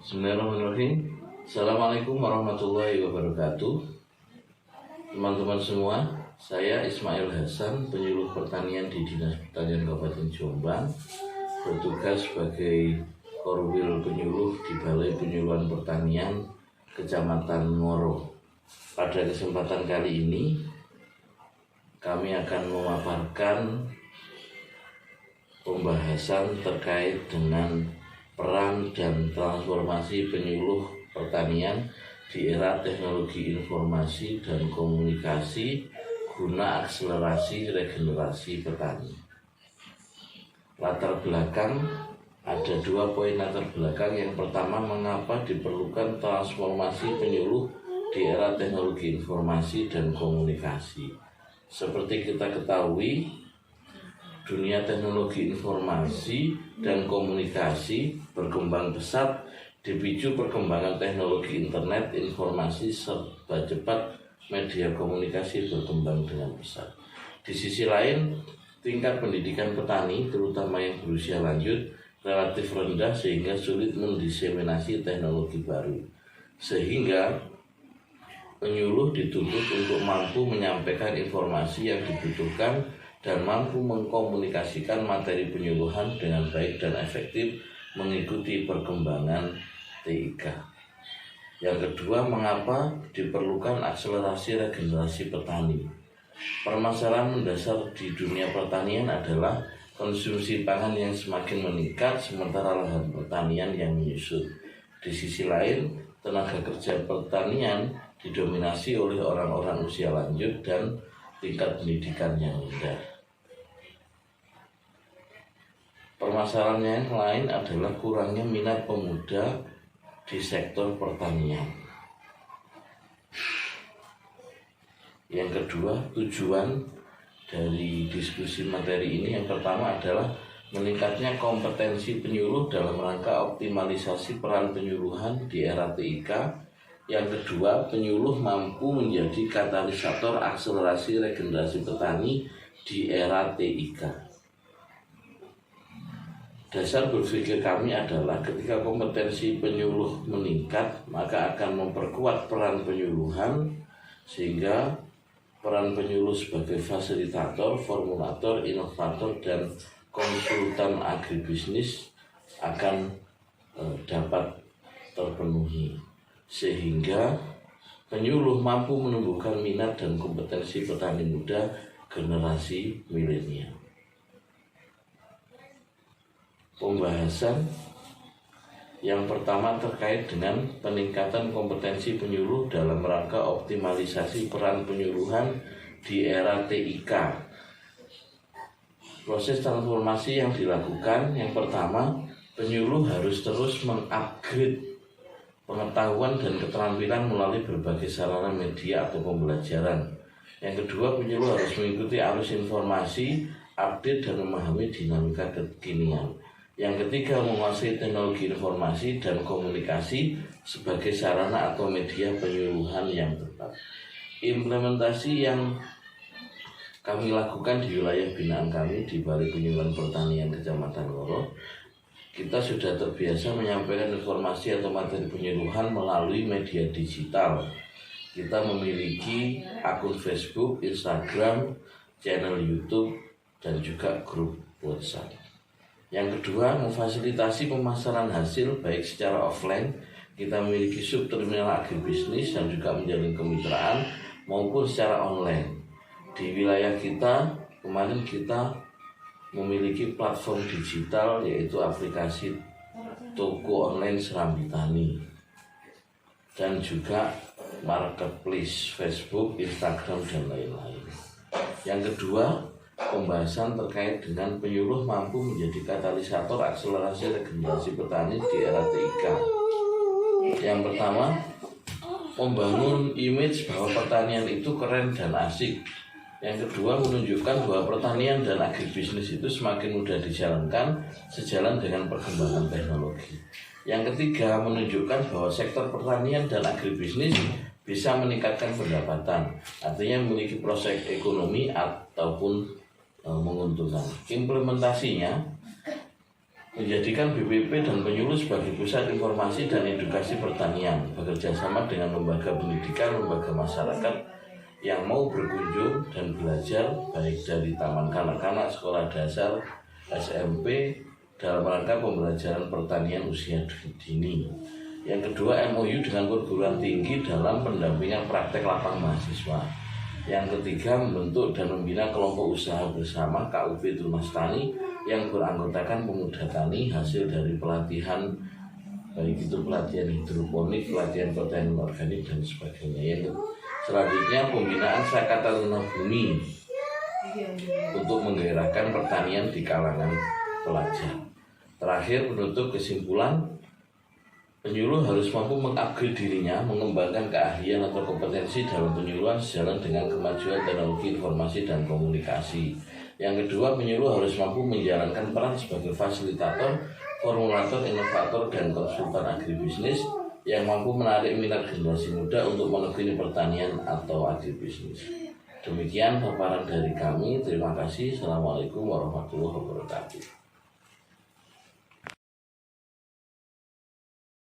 Bismillahirrahmanirrahim. Assalamualaikum warahmatullahi wabarakatuh. Teman-teman semua, saya Ismail Hasan, penyuluh pertanian di Dinas Pertanian Kabupaten Jombang, bertugas sebagai Korwil Penyuluh di Balai Penyuluhan Pertanian Kecamatan Ngoro. Pada kesempatan kali ini, kami akan memaparkan pembahasan terkait dengan peran dan transformasi penyuluh pertanian di era teknologi informasi dan komunikasi guna akselerasi regenerasi petani. Latar belakang, ada 2 poin latar belakang. Yang pertama, mengapa diperlukan transformasi penyuluh di era teknologi informasi dan komunikasi. Seperti kita ketahui, dunia teknologi informasi dan komunikasi berkembang pesat dipicu perkembangan teknologi internet, informasi serba cepat, media komunikasi berkembang dengan pesat. Di sisi lain, tingkat pendidikan petani, terutama yang berusia lanjut, relatif rendah sehingga sulit mendiseminasi teknologi baru. Sehingga penyuluh dituntut untuk mampu menyampaikan informasi yang dibutuhkan dan mampu mengkomunikasikan materi penyuluhan dengan baik dan efektif mengikuti perkembangan TIK. Yang kedua, mengapa diperlukan akselerasi regenerasi petani. Permasalahan mendasar di dunia pertanian adalah konsumsi pangan yang semakin meningkat sementara lahan pertanian yang menyusut. Di sisi lain, tenaga kerja pertanian didominasi oleh orang-orang usia lanjut dan tingkat pendidikan yang rendah. Permasalahan yang lain adalah kurangnya minat pemuda di sektor pertanian. Yang kedua, tujuan dari diskusi materi ini yang pertama adalah meningkatnya kompetensi penyuluh dalam rangka optimalisasi peran penyuluhan di era TIK. Yang kedua, penyuluh mampu menjadi katalisator akselerasi regenerasi petani di era TIK. Dasar berpikir kami adalah ketika kompetensi penyuluh meningkat, maka akan memperkuat peran penyuluhan, sehingga peran penyuluh sebagai fasilitator, formulator, inovator, dan konsultan agribisnis akan dapat terpenuhi. Sehingga penyuluh mampu menumbuhkan minat dan kompetensi petani muda generasi milenial. Pembahasan yang pertama terkait dengan peningkatan kompetensi penyuluh dalam rangka optimalisasi peran penyuluhan di era TIK. Proses transformasi yang dilakukan, yang pertama, penyuluh harus terus mengupgrade pengetahuan dan keterampilan melalui berbagai sarana media atau pembelajaran. Yang kedua, penyuluh harus mengikuti arus informasi, update dan memahami dinamika kekinian. Yang ketiga, menguasai teknologi informasi dan komunikasi sebagai sarana atau media penyuluhan yang tepat. Implementasi yang kami lakukan di wilayah binaan kami di Balai Penyuluhan Pertanian Kecamatan Ngoro, kita sudah terbiasa menyampaikan informasi atau materi penyuluhan melalui media digital. Kita memiliki akun Facebook, Instagram, channel YouTube, dan juga grup WhatsApp. Yang kedua, memfasilitasi pemasaran hasil baik secara offline, kita memiliki subterminal agribisnis dan juga menjalin kemitraan, maupun secara online. Di wilayah kita, kemarin kita memiliki platform digital yaitu aplikasi toko online Serambi Tani dan juga marketplace Facebook, Instagram, dan lain-lain. Yang kedua, pembahasan terkait dengan penyuluh mampu menjadi katalisator akselerasi regenerasi petani di era TIK. Yang pertama, membangun image bahwa pertanian itu keren dan asik. Yang kedua, menunjukkan bahwa pertanian dan agribisnis itu semakin mudah dijalankan sejalan dengan perkembangan teknologi. Yang ketiga, menunjukkan bahwa sektor pertanian dan agribisnis bisa meningkatkan pendapatan, artinya memiliki proses ekonomi ataupun menguntungkan. Implementasinya, menjadikan BPP dan penyuluh sebagai pusat informasi dan edukasi pertanian, bekerja sama dengan lembaga pendidikan, lembaga masyarakat yang mau berkunjung dan belajar, baik dari taman kanak-kanak, sekolah dasar, SMP, dalam rangka pembelajaran pertanian usia dini. Yang kedua, MOU dengan perguruan tinggi dalam pendampingan praktek lapangan mahasiswa. Yang ketiga, membentuk dan membina kelompok usaha bersama KUP Tunas Tani yang beranggotakan pemuda tani hasil dari pelatihan, baik itu pelatihan hidroponik, pelatihan pertanian organik dan sebagainya. Selanjutnya, pembinaan Sakata Tanah Bumi untuk menggairahkan pertanian di kalangan pelajar. Terakhir, penutup kesimpulan, penyuluh harus mampu mengupgrade dirinya, mengembangkan keahlian atau kompetensi dalam penyuluhan sejalan dengan kemajuan teknologi informasi dan komunikasi. Yang kedua, penyuluh harus mampu menjalankan peran sebagai fasilitator, formulator, inovator, dan konsultan agribisnis yang mampu menarik minat generasi muda untuk menekuni pertanian atau agribisnis. Demikian paparan dari kami. Terima kasih. Assalamualaikum warahmatullahi wabarakatuh.